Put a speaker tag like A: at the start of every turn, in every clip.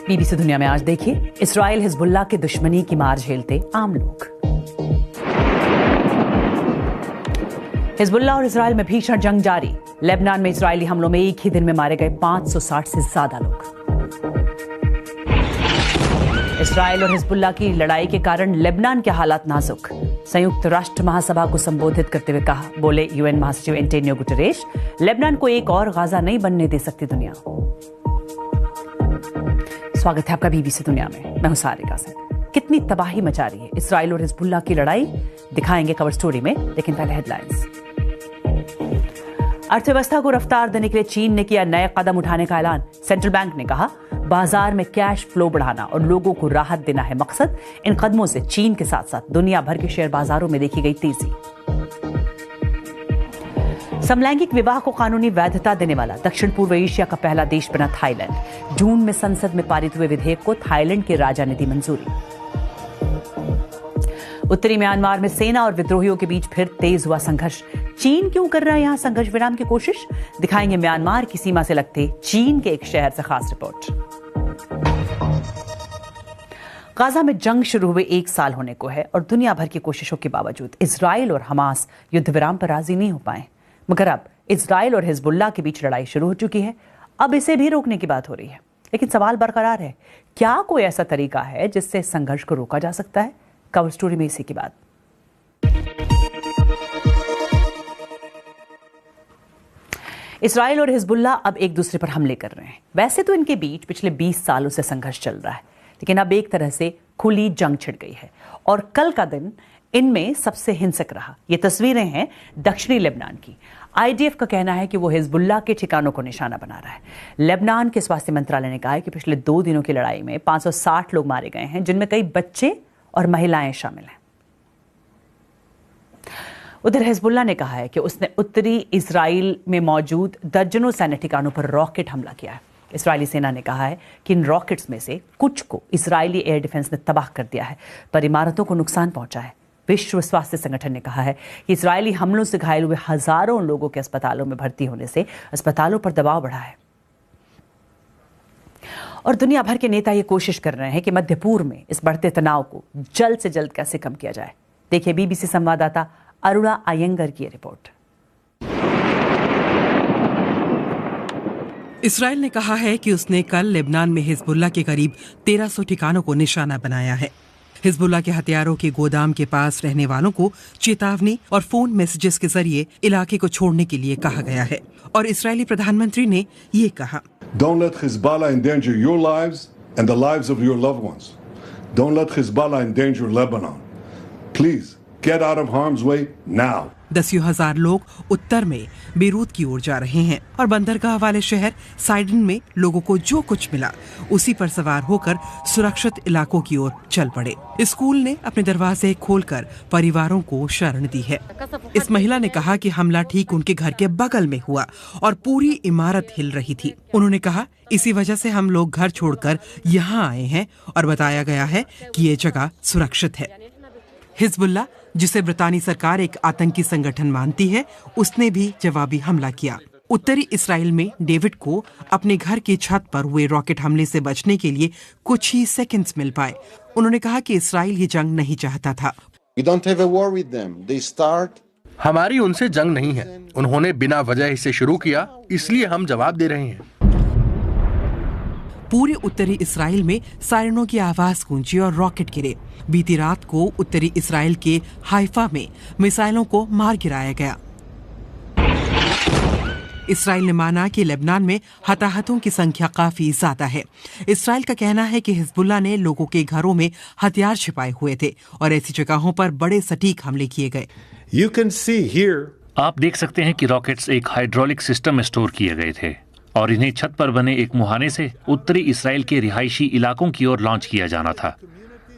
A: BBC दुनिया में आज देखिए, इस्राइल हिजबुल्लाह की दुश्मनी की मार झेलते आम लोग। हिजबुल्लाह और इस्राइल में भीषण जंग जारी। लेबनान में इस्राइली हमलों में एक ही दिन में मारे गए 560 से ज्यादा लोग। इस्राइल और हिजबुल्लाह की लड़ाई के कारण लेबनान के हालात नाजुक। संयुक्त राष्ट्र महासभा को संबोधित करते हुए बोले यूएन महासचिव एंटोनियो गुटेरेश, लेबनान को एक और गाजा नहीं बनने दे सकती दुनिया। स्वागत है आपका बीबीसी दुनिया में। मैं हूं सारिका सिंह। कितनी तबाही मचा रही है इस्राइल और हिजबुल्लाह की लड़ाई, दिखाएंगे कवर स्टोरी में, लेकिन पहले हेडलाइंस। अर्थव्यवस्था को रफ्तार देने के लिए चीन ने किया नए कदम उठाने का ऐलान। सेंट्रल बैंक ने कहा, बाजार में कैश फ्लो बढ़ाना और लोगों को राहत देना है मकसद। इन कदमों से चीन के साथ साथ दुनिया भर के शेयर बाजारों में देखी गई तेजी। समलैंगिक विवाह को कानूनी वैधता देने वाला दक्षिण पूर्व एशिया का पहला देश बना थाईलैंड। जून में संसद में पारित हुए विधेयक को थाईलैंड के राजा ने दी मंजूरी। उत्तरी म्यांमार में सेना और विद्रोहियों के बीच फिर तेज हुआ संघर्ष। चीन क्यों कर रहा है यहां संघर्ष विराम की कोशिश, दिखाएंगे म्यांमार की सीमा से लगते चीन के एक शहर से खास रिपोर्ट। गाजा में जंग शुरू हुए 1 साल होने को है और दुनिया भर की कोशिशों के बावजूद इजराइल और हमास युद्ध विराम पर राजी नहीं हो पाए। मगर अब इजराइल और हिजबुल्लाह के बीच लड़ाई शुरू हो चुकी है। अब इसे भी रोकने की बात हो रही है, लेकिन सवाल बरकरार है, क्या कोई ऐसा तरीका है जिससे संघर्ष को रोका जा सकता है? कवर स्टोरी में इसी की बात। इस्राइल और हिजबुल्लाह अब एक दूसरे पर हमले कर रहे हैं। वैसे तो इनके बीच पिछले 20 सालों से संघर्ष चल रहा है, लेकिन अब एक तरह से खुली जंग छिड़ गई है और कल का दिन इनमें सबसे हिंसक रहा। ये तस्वीरें हैं दक्षिणी लेबनान की। आईडीएफ का कहना है कि वो हिजबुल्लाह के ठिकानों को निशाना बना रहा है। लेबनान के स्वास्थ्य मंत्रालय ने कहा है कि पिछले 2 दिनों की लड़ाई में 560 लोग मारे गए हैं, जिनमें कई बच्चे और महिलाएं शामिल हैं। उधर हिजबुल्लाह ने कहा है कि उसने उत्तरी इजराइल में मौजूद दर्जनों सैन्य ठिकानों पर रॉकेट हमला किया है। इस्राएली सेना ने कहा है कि इन रॉकेट्स में से कुछ को इजरायली एयर डिफेंस ने तबाह कर दिया है, पर इमारतों को नुकसान पहुंचा है। विश्व स्वास्थ्य संगठन ने कहा है कि इजरायली हमलों से घायल हुए हजारों लोगों के अस्पतालों में भर्ती होने से अस्पतालों पर दबाव बढ़ा है। और दुनिया भर के नेता ये कोशिश कर रहे हैं कि मध्य पूर्व में इस बढ़ते तनाव को जल्द से जल्द कैसे कम किया जाए। देखिए बीबीसी संवाददाता अरुणा अयंगर की रिपोर्ट।
B: इस्राइल ने कहा है कि उसने कल लेबनान में हिजबुल्लाह के करीब 1300 ठिकानों को निशाना बनाया है। हिजबुल्लाह के हथियारों के गोदाम के पास रहने वालों को चेतावनी और फोन मैसेजेस के जरिए इलाके को छोड़ने के लिए कहा गया है। और इस्राएली प्रधानमंत्री ने ये कहा,
C: Don't let Hezbollah endanger your lives and the lives of your loved ones. Don't let Hezbollah endanger Lebanon. Please get out of harm's way now.
B: 10,000 लोग उत्तर में बेरूत की ओर जा रहे हैं और बंदरगाह वाले शहर साइडन में लोगों को जो कुछ मिला उसी पर सवार होकर सुरक्षित इलाकों की ओर चल पड़े। स्कूल ने अपने दरवाजे खोलकर परिवारों को शरण दी है। इस महिला ने कहा कि हमला ठीक उनके घर के बगल में हुआ और पूरी इमारत हिल रही थी। उन्होंने कहा, इसी वजह से हम लोग घर छोड़कर यहाँ आए हैं और बताया गया है कि ये जगह सुरक्षित है। हिजबुल्लाह, जिसे ब्रितानी सरकार एक आतंकी संगठन मानती है, उसने भी जवाबी हमला किया। उत्तरी इस्राइल में डेविड को अपने घर की छत पर हुए रॉकेट हमले से बचने के लिए कुछ ही सेकंड्स मिल पाए। उन्होंने कहा कि इस्राइल ये जंग नहीं चाहता था।
D: हमारी उनसे जंग नहीं है, उन्होंने बिना वजह इसे शुरू किया, इसलिए हम जवाब दे रहे हैं।
B: पूरे उत्तरी इस्राइल में सायरनों की आवाज गूंजी और रॉकेट गिरे। बीती रात को उत्तरी इस्राइल के हाइफा में मिसाइलों को मार गिराया गया। इस्राइल ने माना कि लेबनान में हताहतों की संख्या काफी ज्यादा है। इस्राइल का कहना है कि हिजबुल्लाह ने लोगों के घरों में हथियार छिपाए हुए थे और ऐसी जगहों पर बड़े सटीक हमले किए गए।
E: आप देख सकते हैं कि रॉकेट्स एक हाइड्रोलिक सिस्टम में स्टोर किए गए थे और इन्हें छत पर बने एक मुहाने से उत्तरी इस्राइल के रिहायशी इलाकों की ओर लॉन्च किया जाना था।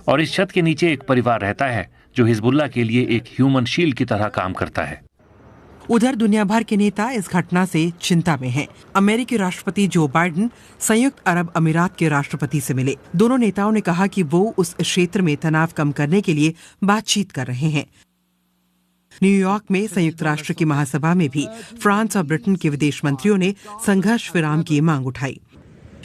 E: और इस छत के नीचे एक परिवार रहता है जो हिजबुल्लाह के लिए एक ह्यूमन शील्ड की तरह काम करता है।
B: उधर दुनिया भर के नेता इस घटना से चिंता में हैं। अमेरिकी राष्ट्रपति जो बाइडेन संयुक्त अरब अमीरात के राष्ट्रपति से मिले। दोनों नेताओं ने कहा कि वो उस क्षेत्र में तनाव कम करने के लिए बातचीत कर रहे हैं। न्यूयॉर्क में संयुक्त राष्ट्र की महासभा में भी फ्रांस और ब्रिटेन के विदेश मंत्रियों ने संघर्ष विराम की मांग उठाई।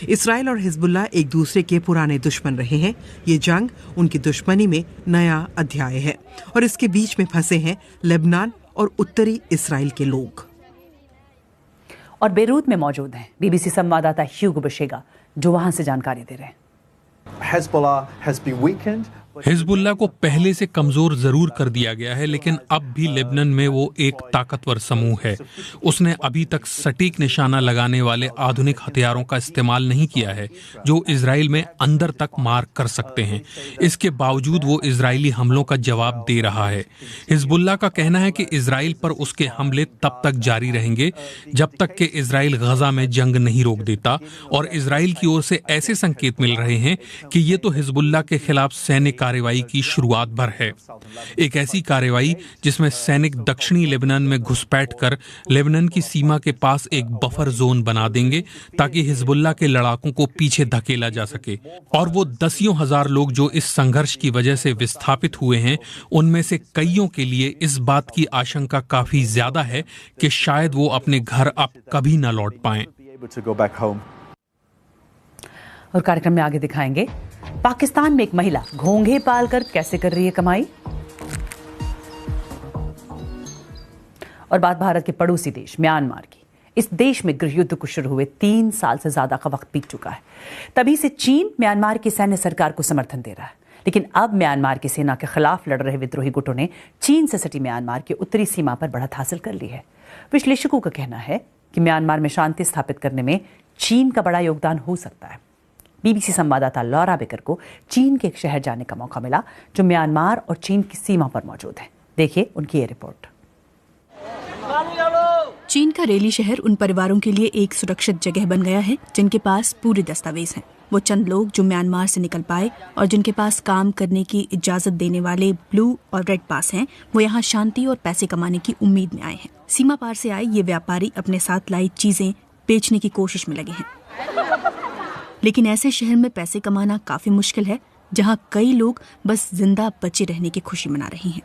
B: इसराइल और हिजबुल्लाह एक दूसरे के पुराने दुश्मन रहे हैं। ये जंग उनकी दुश्मनी में नया अध्याय है और इसके बीच में फंसे हैं लेबनान और उत्तरी इसराइल के लोग।
A: और बेरूत में मौजूद हैं बीबीसी संवाददाता ह्यूगो बशेगा, जो वहां से जानकारी दे रहे हैं।
F: हिजबुल्लाह को पहले से कमजोर जरूर कर दिया गया है, लेकिन अब भी लेबनान में वो एक ताकतवर समूह है। उसने अभी तक सटीक निशाना लगाने वाले आधुनिक हथियारों का इस्तेमाल नहीं किया है जो इजराइल में अंदर तक मार कर सकते हैं। इसके बावजूद वो इजरायली हमलों का जवाब दे रहा है। हिजबुल्लाह का कहना है कि इजराइल पर उसके हमले तब तक जारी रहेंगे जब तक कि इजराइल गजा में जंग नहीं रोक देता, और इजराइल की ओर से ऐसे संकेत मिल रहे हैं कि ये तो हिजबुल्लाह के खिलाफ सैन्य कार्रवाई की शुरुआत भर है। एक ऐसी कार्रवाई जिसमें सैनिक दक्षिणी लेबनान में घुसपैठ कर लेबनान की सीमा के पास एक बफर जोन बना देंगे ताकि हिजबुल्लाह के लड़ाकों को पीछे धकेला जा सके। और वो दसियों हजार लोग जो इस संघर्ष की वजह से विस्थापित हुए हैं, उनमें से कईयों के लिए इस बात की आशंका काफी ज्यादा है कि शायद वो अपने घर अब कभी न लौट पाएं।
A: और कार्यक्रम में आगे दिखाएंगे पाकिस्तान में एक महिला घोंघे पालकर कैसे कर रही है कमाई। और बात भारत के पड़ोसी देश म्यांमार की। इस देश में गृह युद्ध को शुरू हुए 3 साल से ज्यादा का वक्त बीत चुका है। तभी से चीन म्यांमार की सैन्य सरकार को समर्थन दे रहा है, लेकिन अब म्यांमार की सेना के खिलाफ लड़ रहे विद्रोही गुटों ने चीन से सटी म्यांमार की उत्तरी सीमा पर बढ़त हासिल कर ली है। विश्लेषकों का कहना है कि म्यांमार में शांति स्थापित करने में चीन का बड़ा योगदान हो सकता है। बीबीसी संवाददाता लॉरा बेकर को चीन के एक शहर जाने का मौका मिला जो म्यांमार और चीन की सीमा पर मौजूद है। देखिए उनकी ये रिपोर्ट।
G: चीन का रेली शहर उन परिवारों के लिए एक सुरक्षित जगह बन गया है जिनके पास पूरे दस्तावेज हैं। वो चंद लोग जो म्यांमार से निकल पाए और जिनके पास काम करने की इजाजत देने वाले ब्लू और रेड पास हैं, वो यहाँ शांति और पैसे कमाने की उम्मीद में आए हैं। सीमा पार से आए ये व्यापारी अपने साथ लाई चीजें बेचने की कोशिश में लगे हैं, लेकिन ऐसे शहर में पैसे कमाना काफी मुश्किल है जहाँ कई लोग बस जिंदा बचे रहने की खुशी मना रहे हैं।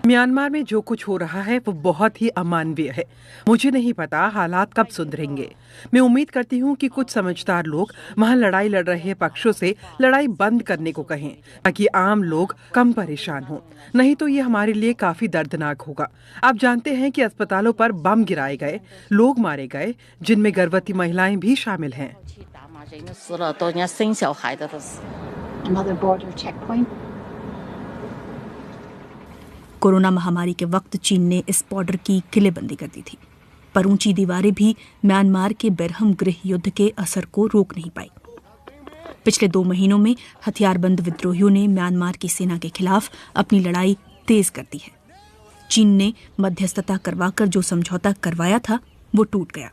B: म्यांमार में जो कुछ हो रहा है वो बहुत ही अमानवीय है। मुझे नहीं पता हालात कब सुधरेंगे। मैं उम्मीद करती हूँ कि कुछ समझदार लोग वहाँ लड़ाई लड़ रहे पक्षों से लड़ाई बंद करने को कहें ताकि आम लोग कम परेशान हों। नहीं तो ये हमारे लिए काफी दर्दनाक होगा। आप जानते हैं कि अस्पतालों पर बम गिराए गए, लोग मारे गए, जिनमें गर्भवती महिलाएं भी शामिल हैं।
G: कोरोना महामारी के वक्त चीन ने इस बॉर्डर की किलेबंदी कर दी थी, पर ऊंची दीवारें भी म्यांमार के बेरहम गृह युद्ध के असर को रोक नहीं पाई। पिछले 2 महीनों में हथियारबंद विद्रोहियों ने म्यांमार की सेना के खिलाफ अपनी लड़ाई तेज कर दी है। चीन ने मध्यस्थता करवाकर जो समझौता करवाया था वो टूट गया।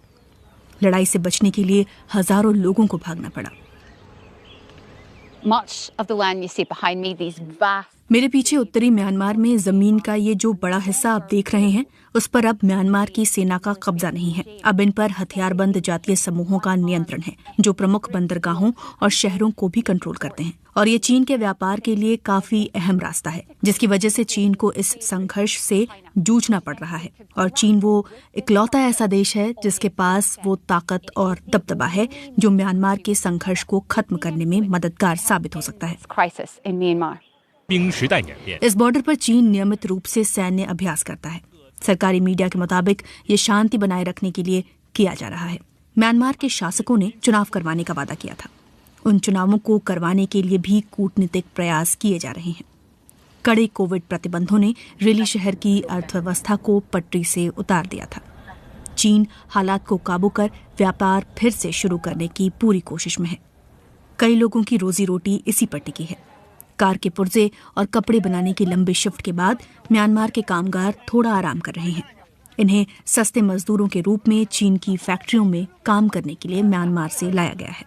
G: लड़ाई से बचने के लिए हजारों लोगों को भागना पड़ा। मेरे पीछे उत्तरी म्यांमार में जमीन का ये जो बड़ा हिस्सा आप देख रहे हैं, उस पर अब म्यांमार की सेना का कब्जा नहीं है। अब इन पर हथियारबंद जातीय समूहों का नियंत्रण है जो प्रमुख बंदरगाहों और शहरों को भी कंट्रोल करते हैं। और ये चीन के व्यापार के लिए काफी अहम रास्ता है, जिसकी वजह से चीन को इस संघर्ष से जूझना पड़ रहा है। और चीन वो इकलौता ऐसा देश है जिसके पास वो ताकत और दबदबा है जो म्यांमार के संघर्ष को खत्म करने में मददगार साबित हो सकता है। इस बॉर्डर पर चीन नियमित रूप से सैन्य अभ्यास करता है। सरकारी मीडिया के मुताबिक ये शांति बनाए रखने के लिए किया जा रहा है। म्यांमार के शासकों ने चुनाव करवाने का वादा किया था। उन चुनावों को करवाने के लिए भी कूटनीतिक प्रयास किए जा रहे हैं। कड़े कोविड प्रतिबंधों ने रेली शहर की अर्थव्यवस्था को पटरी से उतार दिया था। चीन हालात को काबू कर व्यापार फिर से शुरू करने की पूरी कोशिश में है। कई लोगों की रोजी रोटी इसी पर टिकी है। कार के पुर्जे और कपड़े बनाने की लंबी शिफ्ट के बाद म्यांमार के कामगार थोड़ा आराम कर रहे हैं। इन्हें सस्ते मजदूरों के रूप में चीन की फैक्ट्रियों में काम करने के लिए म्यांमार से लाया गया है।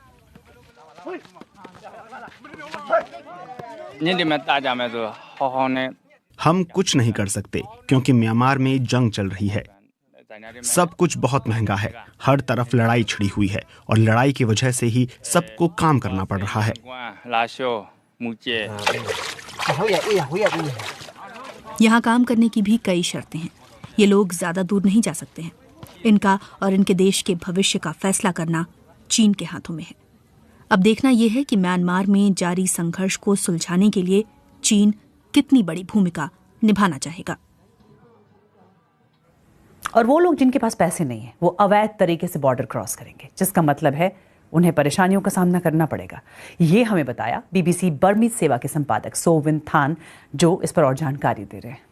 H: हम कुछ नहीं कर सकते क्योंकि म्यांमार में जंग चल रही है। सब कुछ बहुत महंगा है। हर तरफ लड़ाई छिड़ी हुई है और लड़ाई की वजह से ही सबको काम करना पड़ रहा है।
G: यहाँ काम करने की भी कई शर्तें हैं। ये लोग ज्यादा दूर नहीं जा सकते हैं। इनका और इनके देश के भविष्य का फैसला करना चीन के हाथों में है। अब देखना यह है कि म्यांमार में जारी संघर्ष को सुलझाने के लिए चीन कितनी बड़ी भूमिका निभाना चाहेगा।
A: और वो लोग जिनके पास पैसे नहीं है वो अवैध तरीके से बॉर्डर क्रॉस करेंगे, जिसका मतलब है उन्हें परेशानियों का सामना करना पड़ेगा। ये हमें बताया बीबीसी बर्मीज सेवा के संपादक सो विन थान, जो इस पर और जानकारी दे रहे हैं।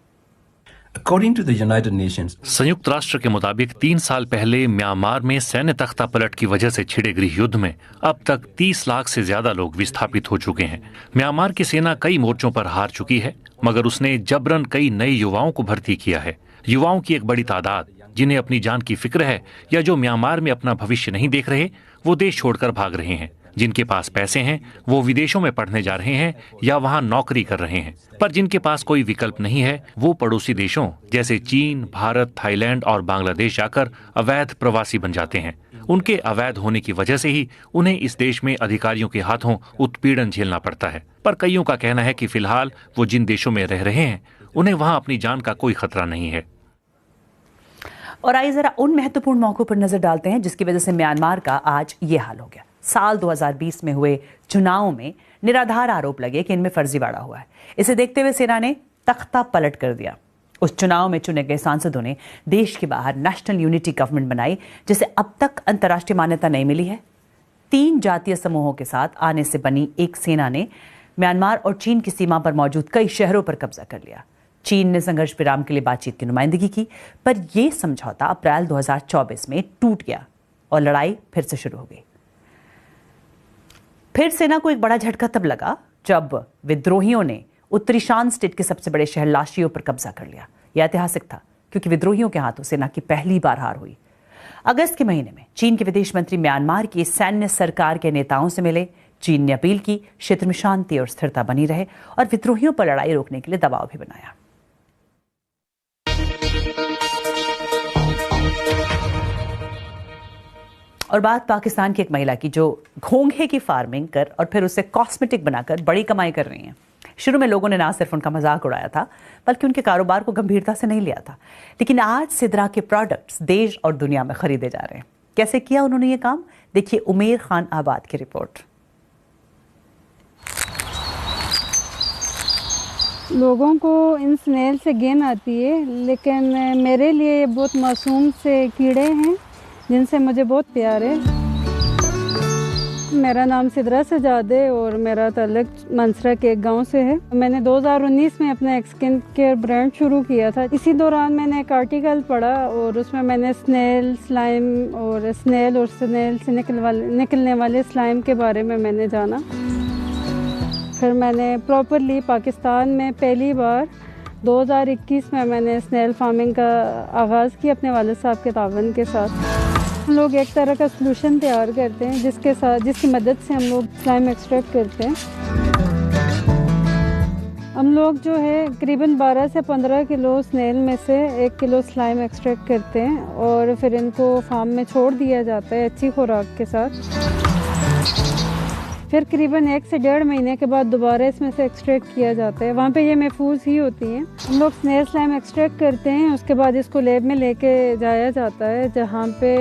I: According to the United Nations,
E: संयुक्त राष्ट्र के मुताबिक 3 साल पहले म्यांमार में सैन्य तख्ता पलट की वजह से छिड़े गृह युद्ध में अब तक 30 लाख से ज्यादा लोग विस्थापित हो चुके हैं। म्यांमार की सेना कई मोर्चों पर हार चुकी है, मगर उसने जबरन कई नए युवाओं को भर्ती किया है। युवाओं की एक बड़ी तादाद जिन्हें अपनी जान की फिक्र है या जो म्यांमार में अपना भविष्य नहीं देख रहे, वो देश छोड़कर भाग रहे हैं। जिनके पास पैसे हैं वो विदेशों में पढ़ने जा रहे हैं या वहां नौकरी कर रहे हैं, पर जिनके पास कोई विकल्प नहीं है वो पड़ोसी देशों जैसे चीन, भारत, थाईलैंड और बांग्लादेश जाकर अवैध प्रवासी बन जाते हैं। उनके अवैध होने की वजह से ही उन्हें इस देश में अधिकारियों के हाथों उत्पीड़न झेलना पड़ता है। पर कईयों का कहना है कि फिलहाल वो जिन देशों में रह रहे हैं उन्हें वहां अपनी जान का कोई खतरा नहीं है।
A: और आइए जरा उन महत्वपूर्ण मौकों पर नजर डालते हैं जिसकी वजह से म्यांमार का आज ये हाल हो गया। साल 2020 में हुए चुनावों में निराधार आरोप लगे कि इनमें फर्जीवाड़ा हुआ है। इसे देखते हुए सेना ने तख्ता पलट कर दिया। उस चुनाव में चुने गए सांसदों ने देश के बाहर नेशनल यूनिटी गवर्नमेंट बनाई, जिसे अब तक अंतर्राष्ट्रीय मान्यता नहीं मिली है। 3 जातीय समूहों के साथ आने से बनी एक सेना ने म्यांमार और चीन की सीमा पर मौजूद कई शहरों पर कब्जा कर लिया। चीन ने संघर्ष विराम के लिए बातचीत की नुमाइंदगी की, पर यह समझौता अप्रैल 2024 में टूट गया और लड़ाई फिर से शुरू हो गई। फिर सेना को एक बड़ा झटका तब लगा जब विद्रोहियों ने उत्तरी शान स्टेट के सबसे बड़े शहर लाशियों पर कब्जा कर लिया। यह ऐतिहासिक था क्योंकि विद्रोहियों के हाथों सेना की पहली बार हार हुई। अगस्त के महीने में चीन के विदेश मंत्री म्यांमार की सैन्य सरकार के नेताओं से मिले। चीन ने अपील की क्षेत्र में शांति और स्थिरता बनी रहे और विद्रोहियों पर लड़ाई रोकने के लिए दबाव भी बनाया। और बात पाकिस्तान की एक महिला की जो घोंघे की फार्मिंग कर और फिर उसे कॉस्मेटिक बनाकर बड़ी कमाई कर रही हैं। शुरू में लोगों ने ना सिर्फ उनका मजाक उड़ाया था बल्कि उनके कारोबार को गंभीरता से नहीं लिया था, लेकिन आज सिद्रा के प्रोडक्ट्स देश और दुनिया में खरीदे जा रहे हैं। कैसे किया उन्होंने ये काम, देखिए उमेर खान आबाद की रिपोर्ट।
J: लोगों को इन स्नेल से गेन आती है, लेकिन मेरे लिए ये बहुत मासूम से कीड़े हैं जिनसे मुझे बहुत प्यार है। मेरा नाम सिद्रा सजाद है और मेरा ताल्लुक मंसरा के एक गांव से है। मैंने 2019 में अपना एक स्किन केयर ब्रांड शुरू किया था। इसी दौरान मैंने एक आर्टिकल पढ़ा और उसमें मैंने स्नेल स्लाइम और स्नेल से निकलने वाले स्लाइम के बारे में मैंने जाना। फिर मैंने प्रॉपरली पाकिस्तान में पहली बार 2021 में मैंने स्नेल फार्मिंग का आगाज़ किया अपने वालिद साहब के तावन के साथ। हम लोग एक तरह का सोल्यूशन तैयार करते हैं जिसकी मदद से हम लोग स्लाइम एक्सट्रैक्ट करते हैं। हम लोग जो है करीबन 12 से 15 किलो स्नेल में से 1 किलो स्लाइम एक्सट्रैक्ट करते हैं और फिर इनको फार्म में छोड़ दिया जाता है अच्छी खुराक के साथ। फिर करीबन 1 से 1.5 महीने के बाद दोबारा इसमें से एक्सट्रैक्ट किया जाता है। वहाँ पे ये महफूज ही होती हैं। हम लोग स्नेल स्लाइम एक्सट्रैक्ट करते हैं, उसके बाद इसको लैब में लेके जाया जाता है जहाँ पे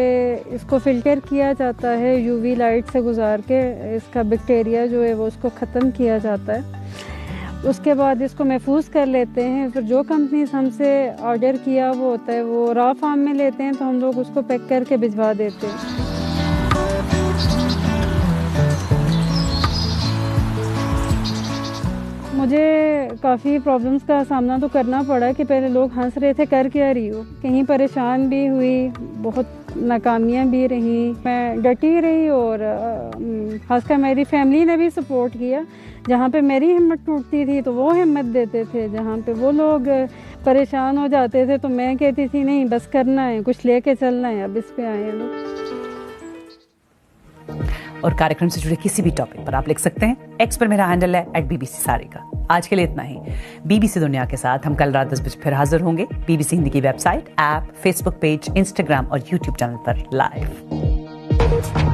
J: इसको फ़िल्टर किया जाता है। यूवी लाइट से गुजार के इसका बैक्टीरिया जो है वो उसको ख़त्म किया जाता है। उसके बाद इसको महफूज कर लेते हैं। फिर जो कंपनीज हमसे ऑर्डर किया वो होता है वो रॉ फार्म में लेते हैं, तो हम लोग उसको पैक करके भिजवा देते हैं। मुझे काफ़ी प्रॉब्लम्स का सामना तो करना पड़ा कि पहले लोग हंस रहे थे कर क्या रही हो, कहीं परेशान भी हुई, बहुत नाकामियाँ भी रहीं। मैं डटी रही और खासकर मेरी फैमिली ने भी सपोर्ट किया। जहाँ पे मेरी हिम्मत टूटती थी तो वो हिम्मत देते थे, जहाँ पे वो लोग परेशान हो जाते थे तो मैं कहती थी नहीं बस करना है, कुछ लेके चलना है, अब इस पे आए हैं लोग।
A: और कार्यक्रम से जुड़े किसी भी टॉपिक पर आप लिख सकते हैं। एक्स पर मेरा हैंडल है @BBC सारिका। आज के लिए इतना ही। BBC दुनिया के साथ हम कल रात 10 बजे फिर हाजिर होंगे। BBC हिंदी की website, app, Facebook page, Instagram और यूट्यूब चैनल पर लाइव।